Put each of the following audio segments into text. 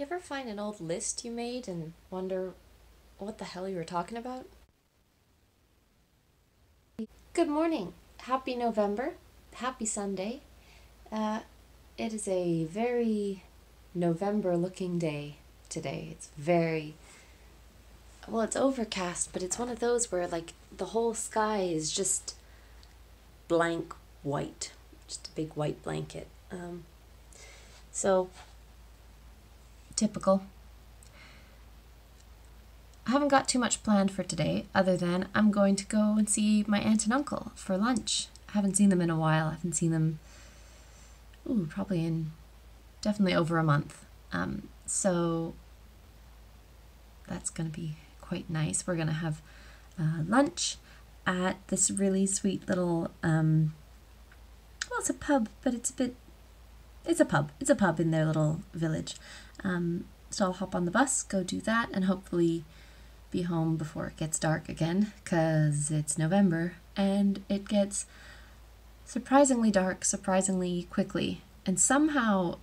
You ever find an old list you made and wonder what the hell you were talking about? Good morning. Happy November. Happy Sunday. It is a very November looking day today. It's very, well, it's overcast, but it's one of those where like the whole sky is just blank white. Just a big white blanket. So typical. I haven't got too much planned for today other than I'm going to go and see my aunt and uncle for lunch. I haven't seen them in a while. I haven't seen them probably in definitely over a month. So that's going to be quite nice. We're going to have lunch at this really sweet little well, it's a pub, but it's a pub. It's a pub in their little village. So I'll hop on the bus, go do that, and hopefully be home before it gets dark again, because it's November and it gets surprisingly dark surprisingly quickly. And somehow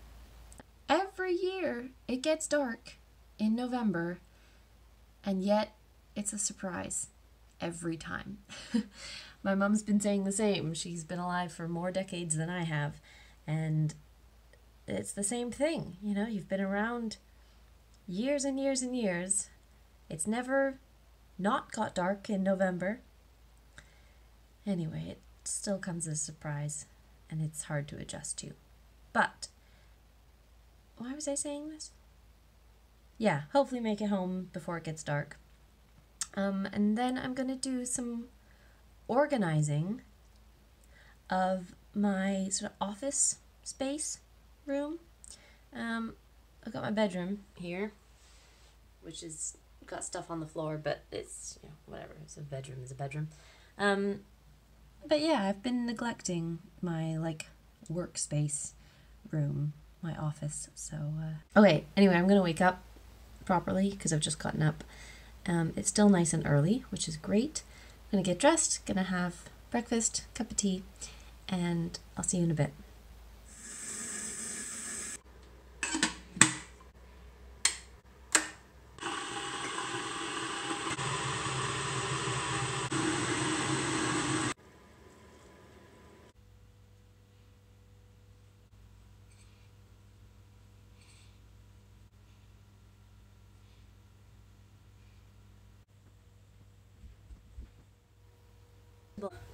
every year it gets dark in November, and yet it's a surprise every time. My mum's been saying the same. She's been alive for more decades than I have, and it's the same thing. You know, you've been around years and years and years. It's never not got dark in November. Anyway, it still comes as a surprise, and it's hard to adjust to. But why was I saying this? Yeah, hopefully make it home before it gets dark. And then I'm going to do some organizing of my sort of office space room. I've got my bedroom here, which is got stuff on the floor, but it's, you know, whatever. It's a bedroom is a bedroom. But yeah, I've been neglecting my like workspace room, my office. So okay. Anyway, I'm gonna wake up properly because I've just gotten up. It's still nice and early, which is great. I'm gonna get dressed, gonna have breakfast, cup of tea, and I'll see you in a bit.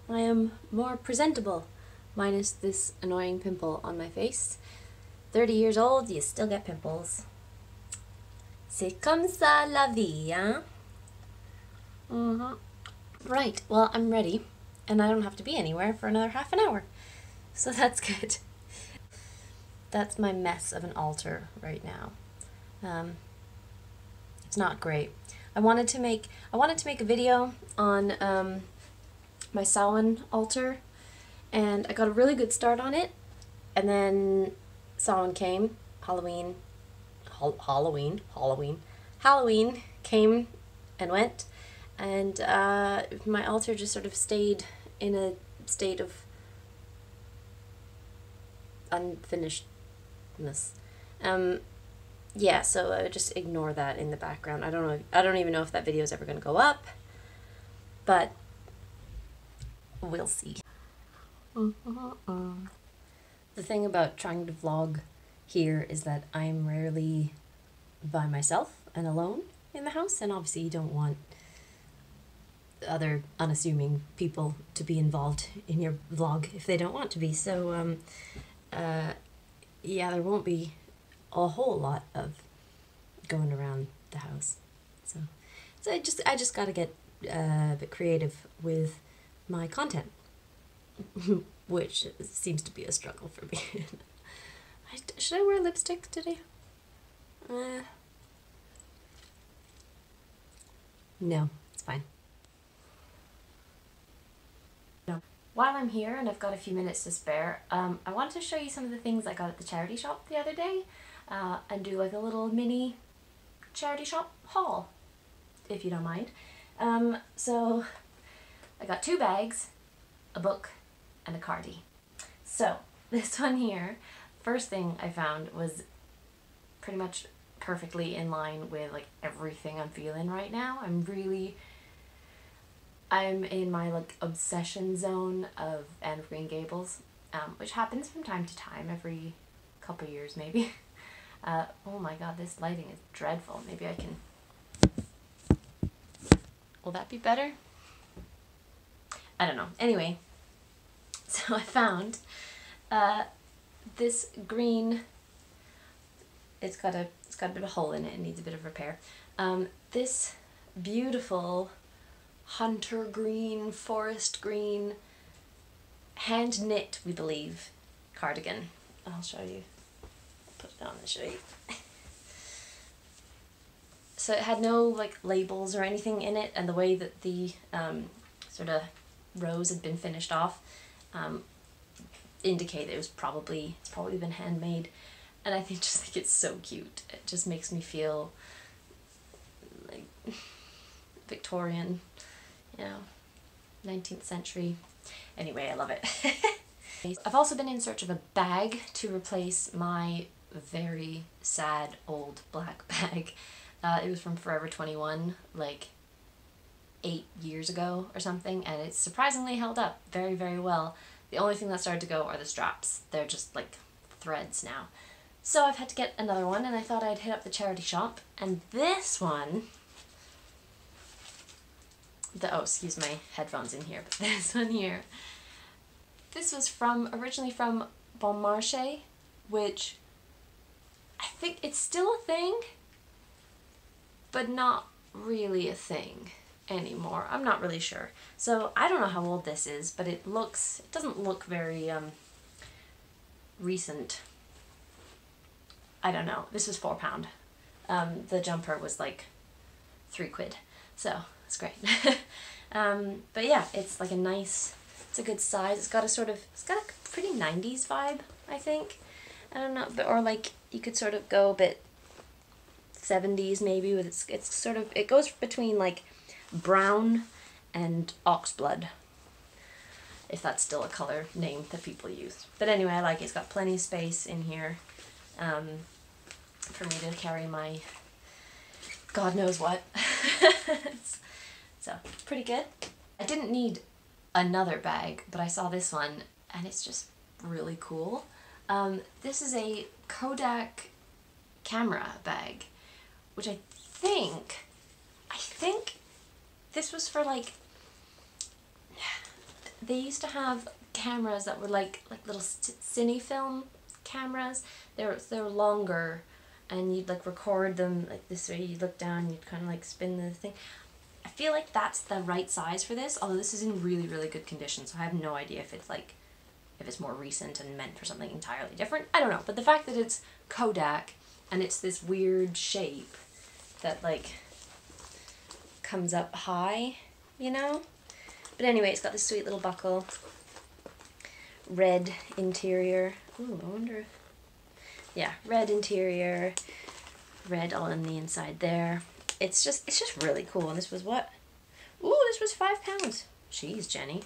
I am more presentable, minus this annoying pimple on my face. 30 years old, you still get pimples. C'est comme ça la vie, hein? Right, well, I'm ready, and I don't have to be anywhere for another half an hour. So that's good. That's my mess of an altar right now. It's not great. I wanted to make a video on my Samhain altar, and I got a really good start on it, and then Samhain came, Halloween came and went, and my altar just sort of stayed in a state of unfinishedness. Yeah, so I would just ignore that in the background. I don't even know if that video is ever going to go up, but we'll see. The thing about trying to vlog here is that I'm rarely by myself and alone in the house, and obviously you don't want other unassuming people to be involved in your vlog if they don't want to be. So yeah, there won't be a whole lot of going around the house. So I just gotta get a bit creative with my content, which seems to be a struggle for me. Should I wear lipstick today? No, it's fine. No. While I'm here and I've got a few minutes to spare, I wanted to show you some of the things I got at the charity shop the other day, and do like a little mini charity shop haul, if you don't mind. So I got 2 bags, a book, and a cardie. So this one here, first thing I found was pretty much perfectly in line with like everything I'm feeling right now. I'm in my like obsession zone of Anne of Green Gables, which happens from time to time, every couple years maybe. Oh my god, this lighting is dreadful. Maybe I can... Will that be better? I don't know. Anyway, so I found this green... It's got a bit of a hole in it. It needs a bit of repair. This beautiful hunter green, forest green, hand knit, we believe, cardigan. I'll show you. Put it on and show you. So it had no like labels or anything in it, and the way that the sort of rows had been finished off indicate it's probably been handmade. And I just think it's so cute. It just makes me feel like Victorian, you know, 19th century. Anyway, I love it. I've also been in search of a bag to replace my very sad old black bag. It was from Forever 21, like 8 years ago or something, and it's surprisingly held up very, very well. The only thing that started to go are the straps. They're just like threads now. So I've had to get another one, and I thought I'd hit up the charity shop. And this one, oh, excuse my headphones in here, but this one here, this was originally from Bon Marché, which I think it's still a thing, but not really a thing anymore. I'm not really sure. So I don't know how old this is, but it doesn't look very recent. I don't know. This was £4. The jumper was like £3, so it's great. But yeah, it's like it's a good size. It's got a pretty 90s vibe, I think. I don't know, or like you could sort of go a bit 70s maybe with it goes between like brown and oxblood, if that's still a color name that people use. But anyway, I like it. It's got plenty of space in here. For me to carry my God knows what. So, pretty good. I didn't need another bag, but I saw this one, and it's just really cool. This is a Kodak camera bag, which I think this was for like, they used to have cameras that were like little cine film cameras. They were longer, and you'd like record them like this way. You'd look down, you'd kind of like spin the thing. I feel like that's the right size for this, although this is in really, really good condition, so I have no idea if it's more recent and meant for something entirely different. I don't know, but the fact that it's Kodak and it's this weird shape that like comes up high, you know? But anyway, it's got this sweet little buckle, red interior. Ooh, I wonder if... Yeah, red interior, red all on the inside there. It's just really cool. And this was what? Ooh, this was £5. Jeez, Jenny.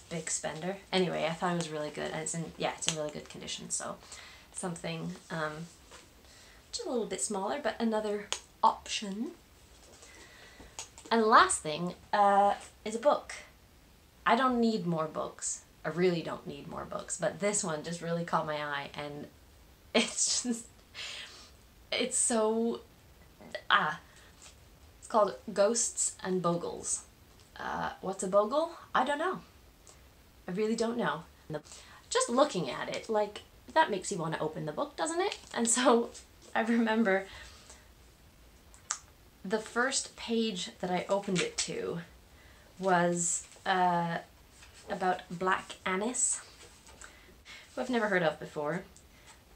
Big spender. Anyway, I thought it was really good. And it's in really good condition. So something just a little bit smaller, but another option. And the last thing is a book. I don't need more books. I really don't need more books, but this one just really caught my eye, and it's so, it's called Ghosts and Bogles. What's a bogle? I don't know. I really don't know. Just looking at it, like, that makes you want to open the book, doesn't it? And so I remember the first page that I opened it to was about black anise, who I've never heard of before.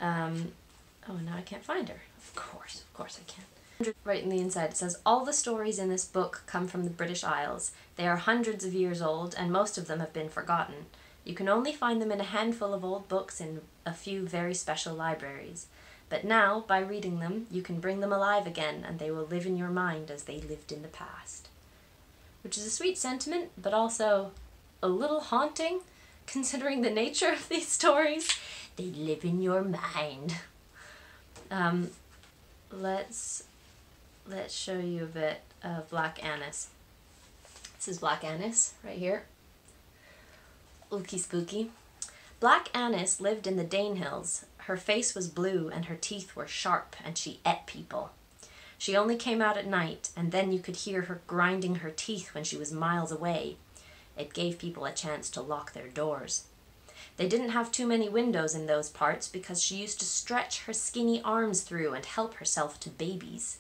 Oh, now I can't find her. Of course I can. Right in the inside it says, all the stories in this book come from the British Isles. They are hundreds of years old, and most of them have been forgotten. You can only find them in a handful of old books in a few very special libraries. But now, by reading them, you can bring them alive again, and they will live in your mind as they lived in the past. Which is a sweet sentiment, but also a little haunting, considering the nature of these stories. They live in your mind. let's show you a bit of Black Annis. This is Black Annis right here. Ookie spooky. Black Annis lived in the Danehills. Her face was blue and her teeth were sharp, and she ate people. She only came out at night, and then you could hear her grinding her teeth when she was miles away. It gave people a chance to lock their doors. They didn't have too many windows in those parts because she used to stretch her skinny arms through and help herself to babies.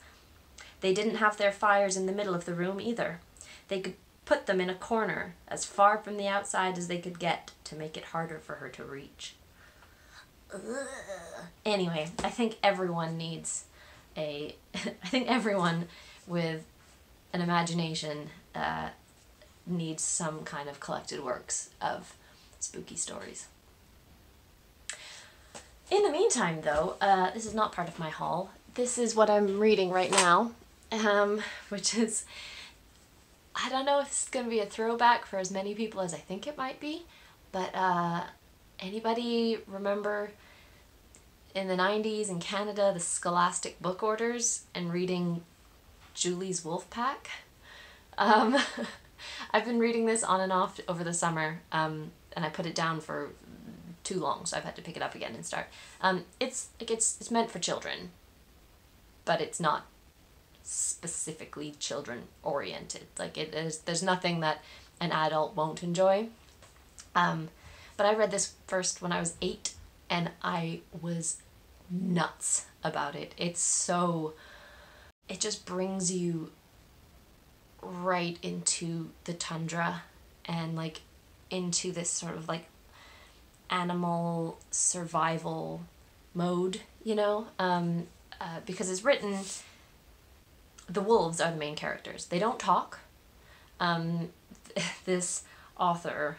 They didn't have their fires in the middle of the room either. They could put them in a corner, as far from the outside as they could get, to make it harder for her to reach. Ugh. Anyway, I think everyone needs I think everyone with an imagination needs some kind of collected works of spooky stories. In the meantime, though, this is not part of my haul. This is what I'm reading right now, which is, I don't know if this is going to be a throwback for as many people as I think it might be, but anybody remember in the 90s in Canada the Scholastic book orders and reading Julie's Wolfpack? I've been reading this on and off over the summer, and I put it down for too long, so I've had to pick it up again and start. It's meant for children, but it's not specifically children oriented. Like there's nothing that an adult won't enjoy. But I read this first when I was 8, and I was nuts about it. It just brings you right into the tundra and like into this sort of like animal survival mode, you know, because it's written, the wolves are the main characters. They don't talk. This author,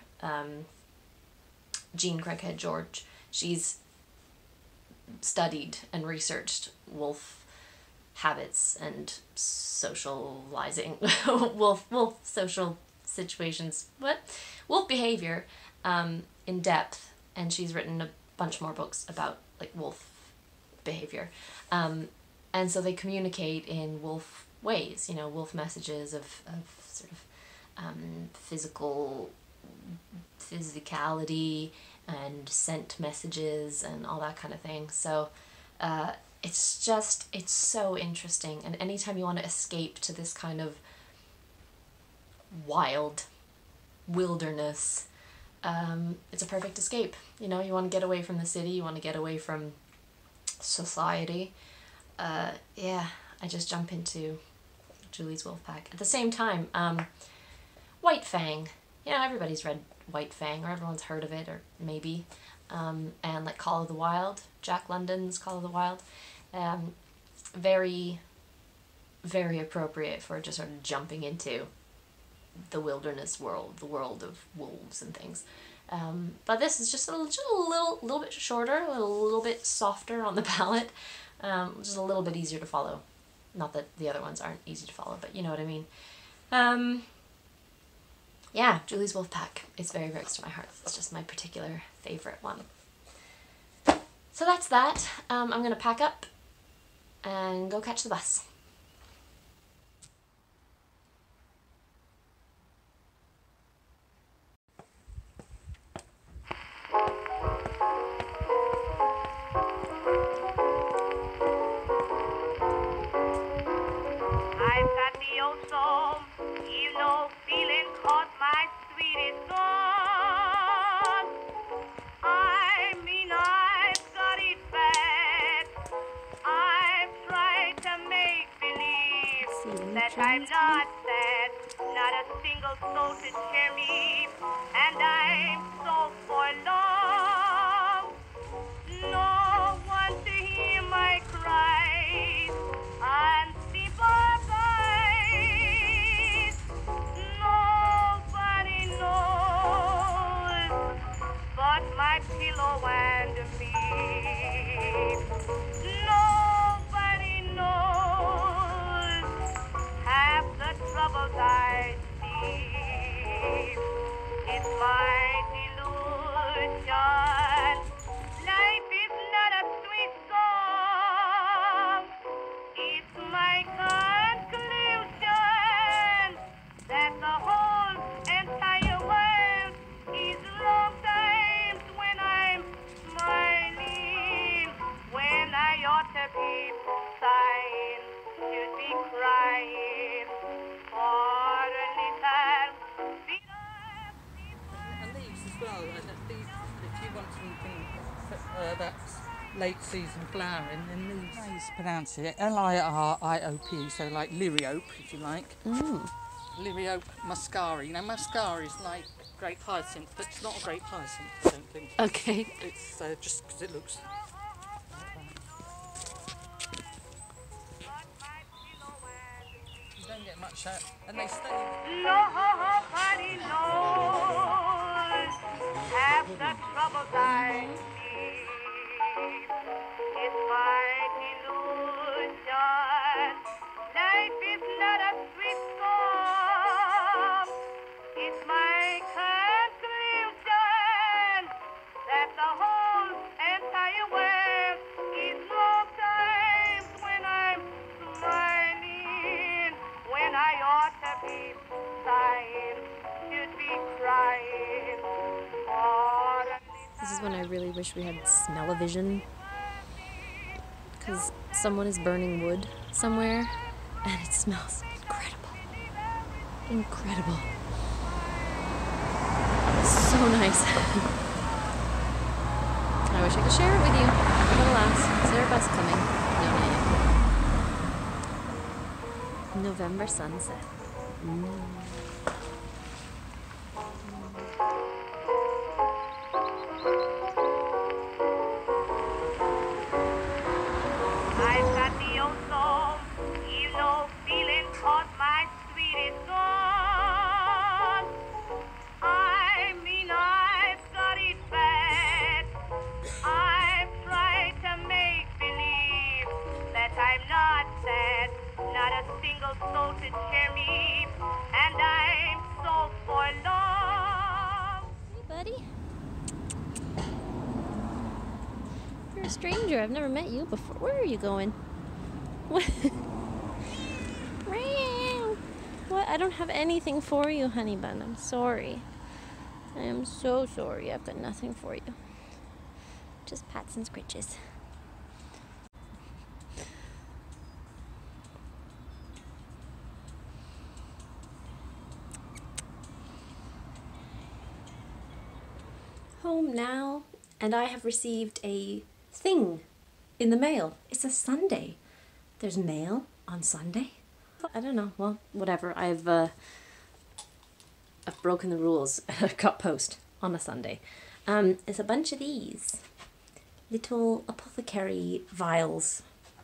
Jean Craighead George, she's studied and researched wolf habits and socializing, wolf social situations, wolf behavior in depth, and she's written a bunch more books about like wolf behavior. And so they communicate in wolf ways, you know, wolf messages of sort of physicality and scent messages and all that kind of thing. So it's so interesting, and anytime you want to escape to this kind of wild wilderness, it's a perfect escape. You know, you want to get away from the city, you want to get away from society. Yeah, I just jump into Julie's Wolfpack. At the same time, White Fang. You know, everybody's read White Fang, or everyone's heard of it, or maybe. And like Call of the Wild, Jack London's Call of the Wild. Very, very appropriate for just sort of jumping into the wilderness world, the world of wolves and things. But this is just a little bit shorter, a little bit softer on the palate, just a little bit easier to follow. Not that the other ones aren't easy to follow, but you know what I mean. Yeah, Julie's Wolfpack is very, very close to my heart. It's just my particular favorite one. So that's that. I'm going to pack up and go catch the bus. I'm not sad, not a single soul to cheer me, and I'm so forlorn. No one to hear my cries, unsympathized. Nobody knows but my pillow and me. Nobody knows half the troubles I see. It's my that's late season flowering, and these. How you pronounce it? Liriop, so like liriope, if you like. Liriope muscari. You know, muscari is like grape hyacinth, but it's not a grape hyacinth, I don't think. Okay. It's just because it looks. You don't get much out, and they stay. Nobody knows half the troubles I see. It's my delusion. Life is not a sweet song. It's my conclusion that the whole entire world is no times when I'm smiling, when I ought to be sighing, should be crying. This is when I really wish we had smell-o-vision, because someone is burning wood somewhere, and it smells incredible. Incredible. So nice. I wish I could share it with you, but alas, is there a bus coming? No, not yet. November sunset. I've got the old soul, you know, feeling 'cause my sweet is gone. I mean, I've got it bad. I've tried to make believe that I'm not sad, not a single soul to cheer me, and I'm so forlorn. Hey, buddy. You're a stranger. I've never met you before. Where are you going? What? Meow. What? I don't have anything for you, honey bun. I'm sorry. I am so sorry. I've got nothing for you. Just pats and scritches. Home now, and I have received a thing in the mail. It's a Sunday. There's mail on Sunday? I don't know. Well, whatever. I've broken the rules. I've got post on a Sunday. It's a bunch of these little apothecary vials.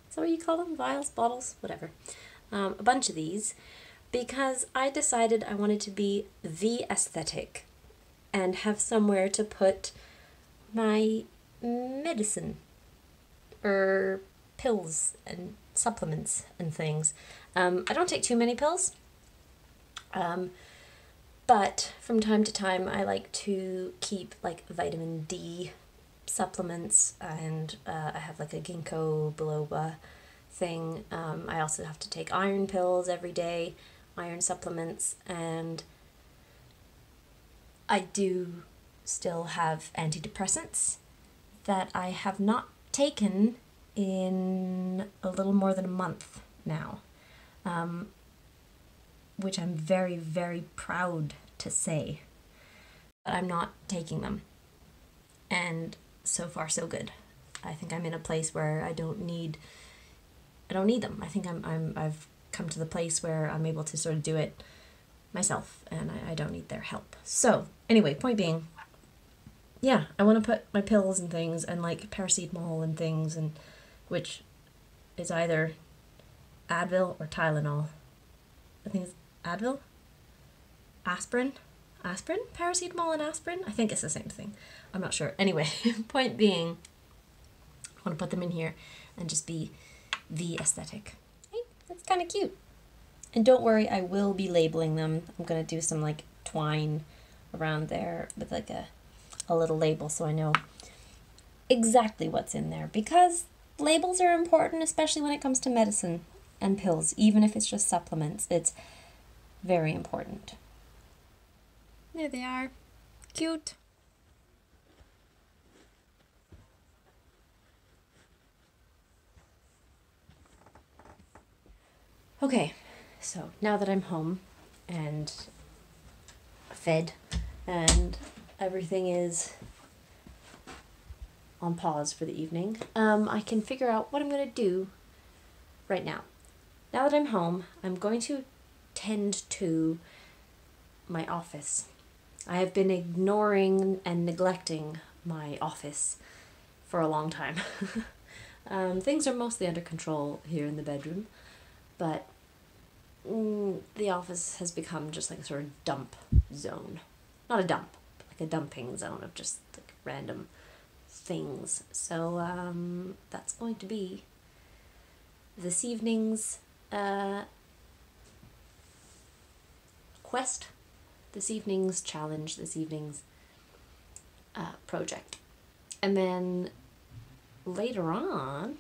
Is that what you call them? Vials? Bottles? Whatever. A bunch of these because I decided I wanted to be the aesthetic and have somewhere to put my medicine or pills and supplements and things. I don't take too many pills, but from time to time I like to keep like vitamin D supplements, and I have like a ginkgo biloba thing. I also have to take iron pills every day, iron supplements, and I do still have antidepressants that I have not taken in a little more than a month now, which I'm very, very proud to say. But I'm not taking them, and so far so good. I think I'm in a place where I don't need them. I think I've come to the place where I'm able to sort of do it myself, and I don't need their help. So anyway, point being, yeah, I want to put my pills and things and like paracetamol and things, and which is either Advil or Tylenol. I think it's Advil, aspirin, paracetamol and aspirin. I think it's the same thing. I'm not sure. Anyway, point being, I want to put them in here and just be the aesthetic. Hey, that's kind of cute. And don't worry, I will be labeling them. I'm going to do some like twine around there with like a little label so I know exactly what's in there, because labels are important, especially when it comes to medicine and pills. Even if it's just supplements, it's very important. There they are. Cute. Okay, so now that I'm home and fed and everything is on pause for the evening, I can figure out what I'm going to do right now. Now that I'm home, I'm going to tend to my office. I have been ignoring and neglecting my office for a long time. Things are mostly under control here in the bedroom, but the office has become just like a sort of dump zone. Not a dump, but like a dumping zone of just like random things. So that's going to be this evening's quest, this evening's challenge, this evening's project. And then later on,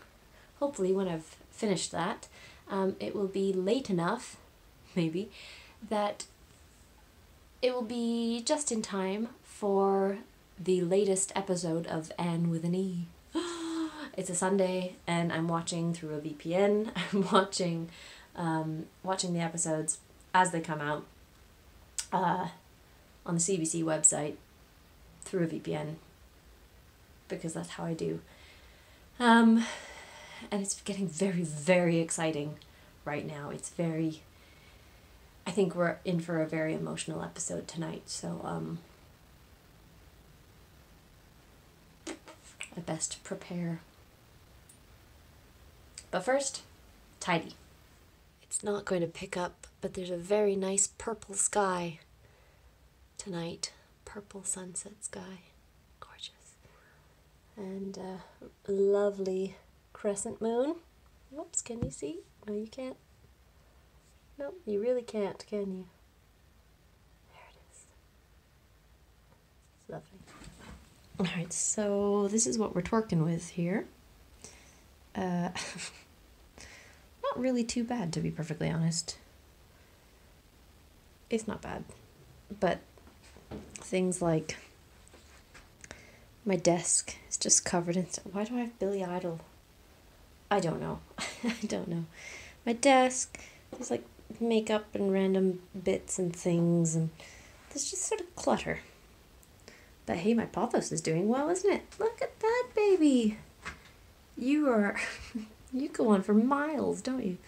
hopefully when I've finished that, it will be late enough, maybe, that it will be just in time for the latest episode of Anne with an E. It's a Sunday, and I'm watching through a VPN. I'm watching the episodes as they come out on the CBC website through a VPN, because that's how I do. And it's getting very, very exciting right now. I think we're in for a very emotional episode tonight, so I best prepare. But first, tidy. It's not going to pick up, but there's a very nice purple sky tonight. Purple sunset sky. Gorgeous. And a lovely crescent moon. Whoops, can you see? No, you can't. No, you really can't, can you? There it is. It's lovely. Alright, so this is what we're twerking with here. Not really too bad, to be perfectly honest. It's not bad. But things like my desk is just covered in... Why do I have Billy Idol? I don't know. I don't know. My desk, there's like makeup and random bits and things, and there's just sort of clutter. But hey, my pothos is doing well, isn't it? Look at that, baby! You are... you go on for miles, don't you?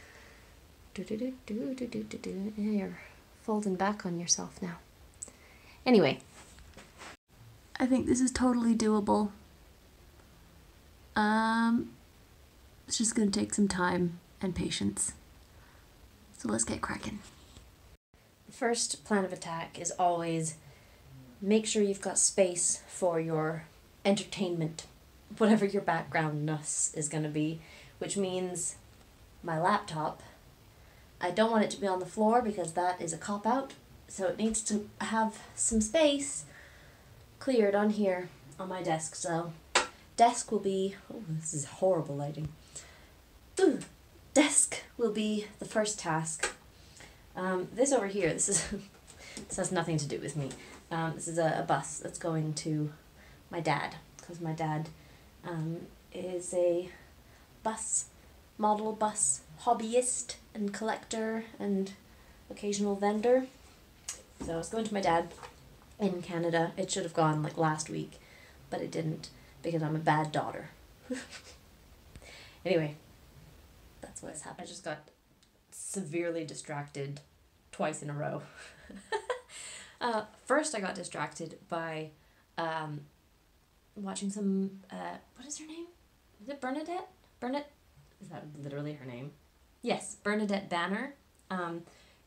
Yeah, you're folding back on yourself now. Anyway. I think this is totally doable. It's just going to take some time and patience. So let's get cracking. The first plan of attack is always make sure you've got space for your entertainment, whatever your backgroundness is going to be, which means my laptop. I don't want it to be on the floor because that is a cop-out, so it needs to have some space cleared on here on my desk. So desk will be... oh, this is horrible lighting. Ooh. Desk will be the first task. This over here, this has nothing to do with me. This is a bus that's going to my dad, because my dad is a model bus hobbyist and collector and occasional vendor. So it's going to my dad in Canada. It should have gone like last week, but it didn't because I'm a bad daughter. Anyway, that's what's happened. I just got severely distracted twice in a row. First I got distracted by watching some, what is her name? Is it Bernadette? Is that literally her name? Yes, Bernadette Banner,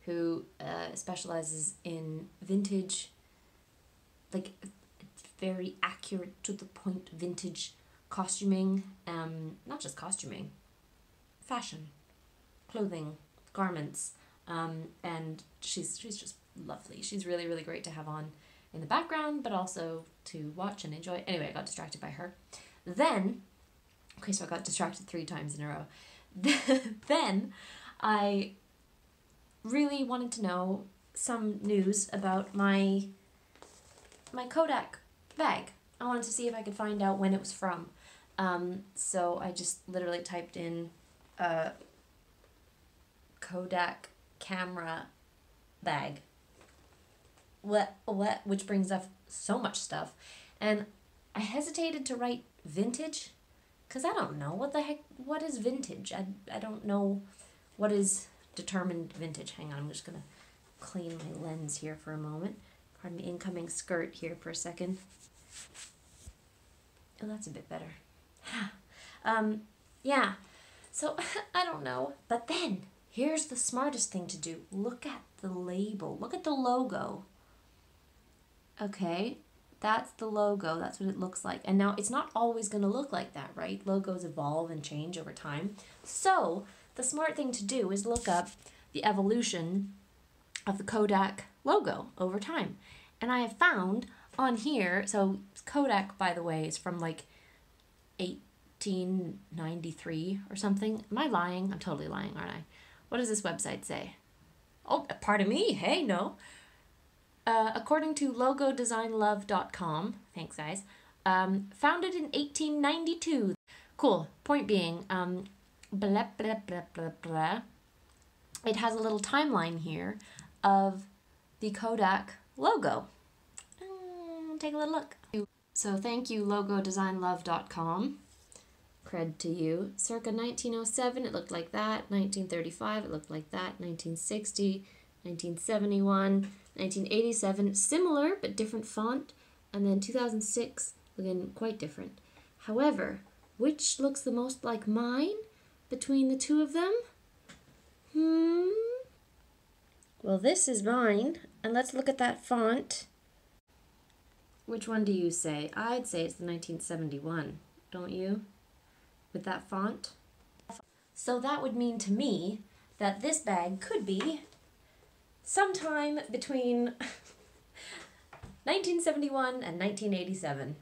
who specializes in vintage, like very accurate to the point vintage costuming, not just costuming, fashion, clothing, garments, and she's just lovely. She's really, really great to have on in the background, but also to watch and enjoy. Anyway, I got distracted by her. Then, okay, so I got distracted 3 times in a row. Then I really wanted to know some news about my Kodak bag. I wanted to see if I could find out when it was from. So I just literally typed in Kodak camera bag. What, which brings up so much stuff. And I hesitated to write vintage? Because I don't know. What the heck? What is vintage? I don't know what is determined vintage. Hang on, I'm just going to clean my lens here for a moment. Pardon me, incoming skirt here for a second. Oh, that's a bit better. Yeah, so I don't know. But then, here's the smartest thing to do. Look at the label. Look at the logo. Okay, that's the logo. That's what it looks like. And now, it's not always going to look like that, right? Logos evolve and change over time. So, the smart thing to do is look up the evolution of the Kodak logo over time. And I have found on here, so Kodak, by the way, is from like 1893 or something. Am I lying? I'm totally lying, aren't I? What does this website say? Oh, pardon me. Hey, no. According to logodesignlove.com, thanks guys, founded in 1892. Cool. Point being, blah, blah, blah, blah, blah. It has a little timeline here of the Kodak logo. Take a little look. So thank you, logodesignlove.com. Cred to you. Circa 1907, it looked like that. 1935, it looked like that. 1960, 1971, 1987, similar but different font. And then 2006, looking quite different. However, which looks the most like mine between the two of them? Well, this is mine. And let's look at that font. Which one do you say? I'd say it's the 1971, don't you? With that font. So that would mean to me that this bag could be sometime between 1971 and 1987,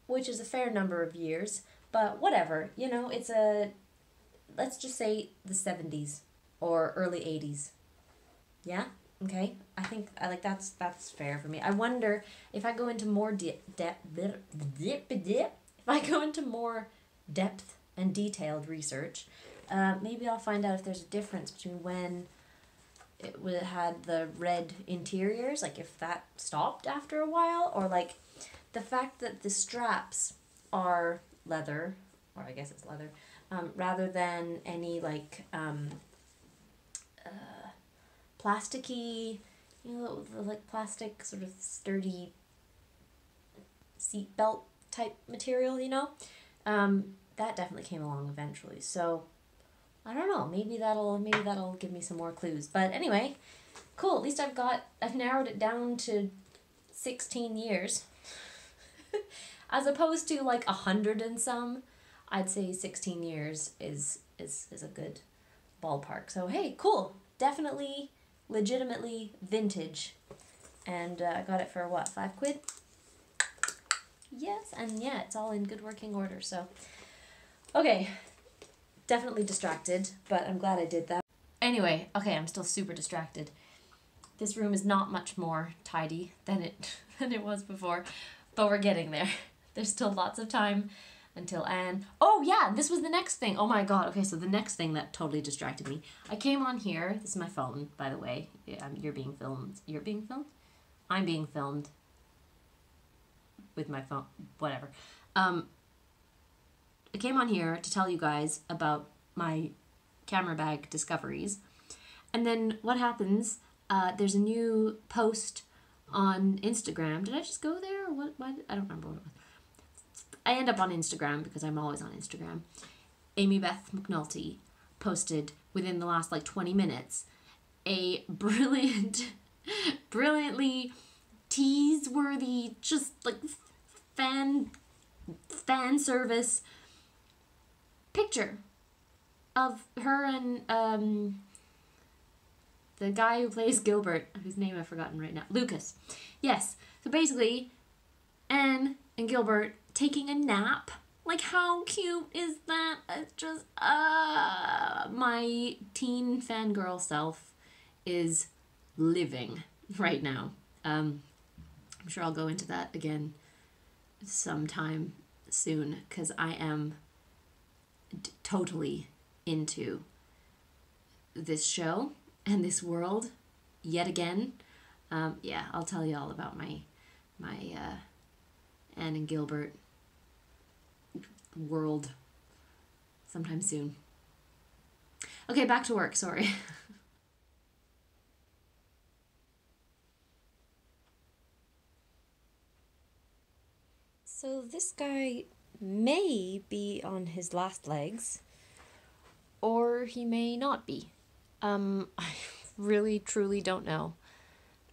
which is a fair number of years, but whatever, you know, it's let's just say the 70s or early 80s. Yeah? Okay? I think that's fair for me. I wonder if I go into more depth and detailed research, maybe I'll find out if there's a difference between when it had the red interiors, like if that stopped after a while, or like the fact that the straps are leather, or I guess it's leather, rather than any like plasticky, you know, the like plastic sort of sturdy seat belt type material, you know. That definitely came along eventually. So I don't know, maybe that'll give me some more clues. But anyway, cool. At least I've narrowed it down to 16 years. As opposed to like 100 and some. I'd say 16 years is a good ballpark. So hey, cool. Definitely, legitimately vintage. And I got it for what, £5? Yes, and yeah, it's all in good working order. So, okay. Definitely distracted, but I'm glad I did that. Anyway, okay, I'm still super distracted. This room is not much more tidy than it was before, but we're getting there. There's still lots of time until Anne. Oh yeah, this was the next thing. Oh my god. Okay, so the next thing that totally distracted me. I came on here. This is my phone, by the way. You're being filmed. You're being filmed? I'm being filmed with my phone. Whatever. I came on here to tell you guys about my camera bag discoveries. And then what happens, there's a new post on Instagram. Did I just go there or what? I don't remember what it was. I end up on Instagram because I'm always on Instagram. Amy Beth McNulty posted within the last like 20 minutes a brilliantly tease-worthy, just like fan service picture of her and the guy who plays Gilbert, whose name I've forgotten right now, Lucas. Yes, so basically Anne and Gilbert taking a nap. Like, how cute is that? It's just my teen fangirl self is living right now. I'm sure I'll go into that again sometime soon because I am totally into this show and this world yet again. Yeah, I'll tell you all about my Anne and Gilbert world sometime soon. Okay, back to work, sorry. So this guy may be on his last legs, or he may not be. I really, truly don't know.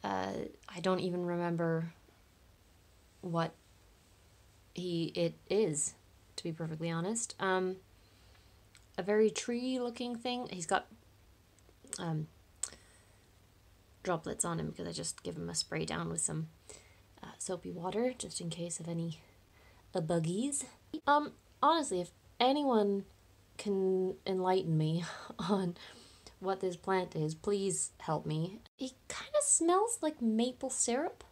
I don't even remember what it is, to be perfectly honest. A very tree-looking thing. He's got droplets on him because I just give him a spray down with some soapy water, just in case of any buggies. Honestly, if anyone can enlighten me on what this plant is, please help me. It kind of smells like maple syrup,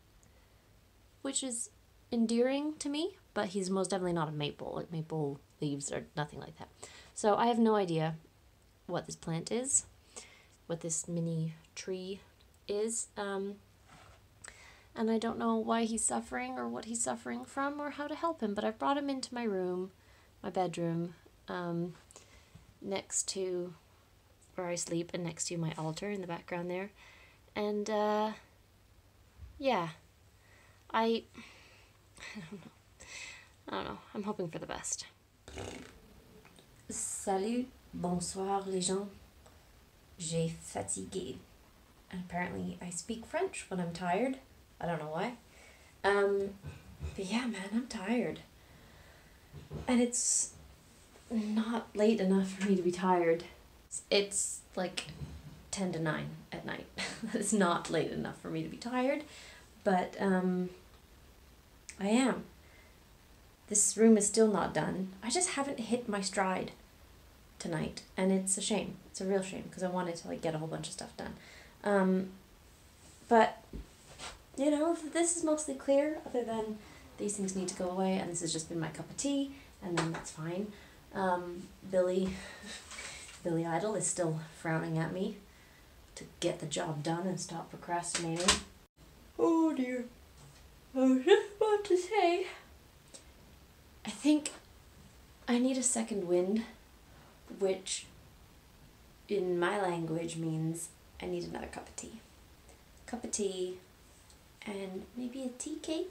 which is endearing to me, but he's most definitely not a maple. Like, maple leaves or nothing like that. So I have no idea what this plant is, what this mini tree is, and I don't know why he's suffering or what he's suffering from or how to help him, but I've brought him into my room, my bedroom, next to where I sleep and next to my altar in the background there. And, yeah, I don't know. I'm hoping for the best. Salut, bonsoir les gens. J'ai fatigué. And apparently I speak French when I'm tired. I don't know why. But yeah, man, I'm tired. And it's not late enough for me to be tired. It's like 10 to 9 at night. It's not late enough for me to be tired, but I am. This room is still not done. I just haven't hit my stride tonight, and it's a shame. It's a real shame because I wanted to like get a whole bunch of stuff done. But you know, this is mostly clear, other than these things need to go away, and this has just been my cup of tea, and then that's fine. Billy Idol is still frowning at me to get the job done and stop procrastinating. Oh dear. I was just about to say, I think I need a second wind, which in my language means I need another cup of tea. Cup of tea and maybe a tea cake.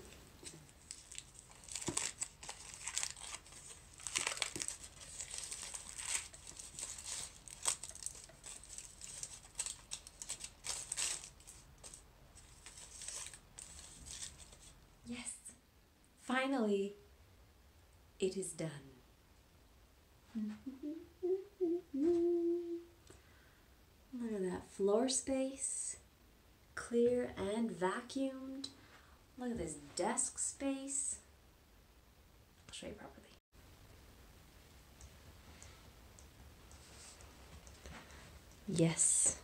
Yes, finally, it is done. Look at that floor space, clear and vacuumed. Look at this desk space. I'll show you properly. Yes,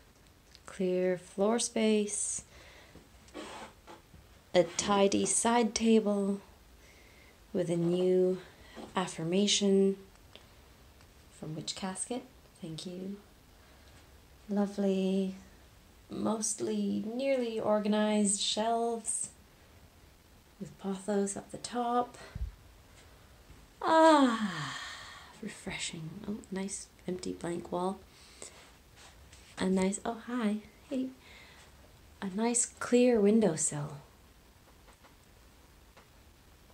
clear floor space. A tidy side table with a new affirmation. From which casket? Thank you. Lovely, mostly nearly organized shelves with pothos up the top. Ah, refreshing. Oh, nice empty blank wall. A nice, oh hi, hey. A nice clear windowsill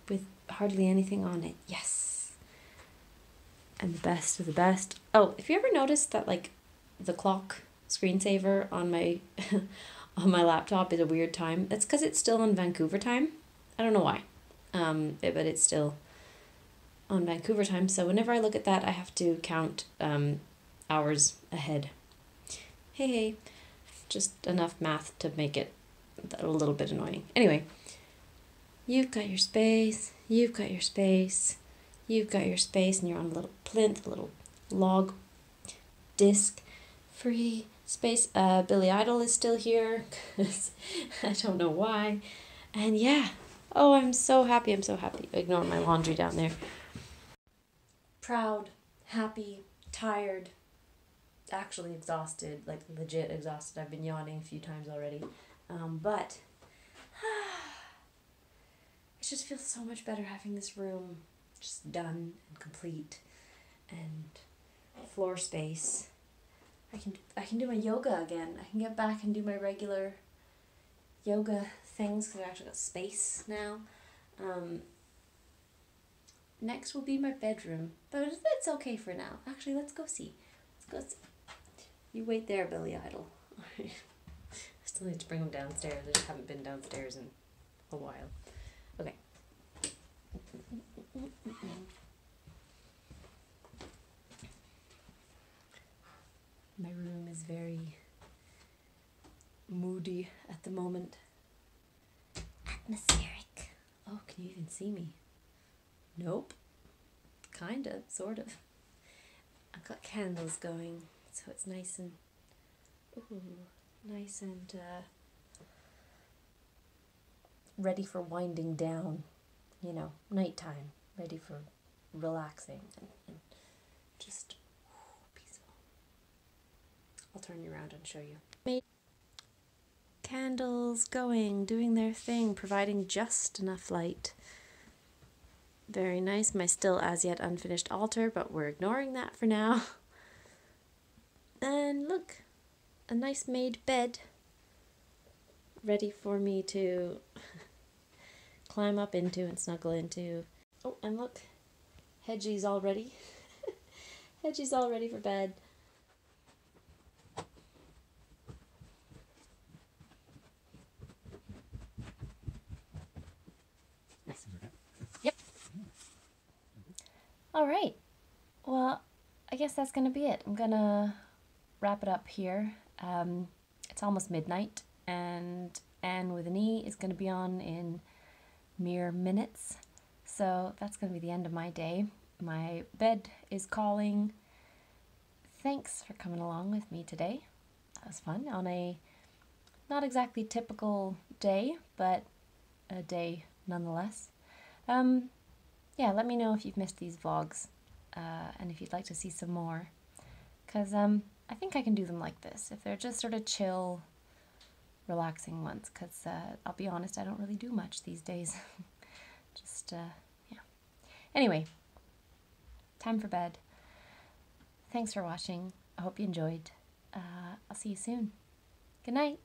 with hardly anything on it. Yes. And the best of the best. Oh, if you ever noticed that like the clock screensaver on my on my laptop is a weird time, that's because it's still on Vancouver time. I don't know why. But it's still on Vancouver time. So whenever I look at that, I have to count hours ahead. Hey, just enough math to make it a little bit annoying. Anyway, you've got your space, you've got your space, you've got your space, and you're on a little plinth, a little log disc free space. Billy Idol is still here, 'cause I don't know why. And yeah, oh, I'm so happy, I'm so happy. Ignore my laundry down there. Proud, happy, tired, actually exhausted, like legit exhausted. I've been yawning a few times already. But it just feels so much better having this room just done and complete, and floor space. I can do my yoga again. I can get back and do my regular yoga things because I actually got space now. Next will be my bedroom, but it's okay for now. Actually, let's go see. You wait there, Billy Idol. I still need to bring him downstairs. I just haven't been downstairs in a while. Okay. My room is very moody at the moment. Atmospheric. Oh, can you even see me? Nope. Kinda, sort of. I've got candles going, so it's nice and ready for winding down. You know, nighttime, ready for relaxing and just peaceful. I'll turn you around and show you. Candles going, doing their thing, providing just enough light. Very nice. My still as yet unfinished altar, but we're ignoring that for now. And look, a nice made bed ready for me to climb up into and snuggle into. Oh, and look, Hedgie's all ready. Hedgie's all ready for bed. Nice. Yep. All right. Well, I guess that's going to be it. I'm going to wrap it up here. It's almost midnight, and Anne with an E is going to be on in mere minutes. So that's going to be the end of my day. My bed is calling. Thanks for coming along with me today. That was fun on a not exactly typical day, but a day nonetheless. Yeah, let me know if you've missed these vlogs and if you'd like to see some more, because I think I can do them like this if they're just sort of chill, relaxing ones, because I'll be honest, I don't really do much these days. Just yeah. Anyway, time for bed. Thanks for watching. I hope you enjoyed. I'll see you soon. Good night.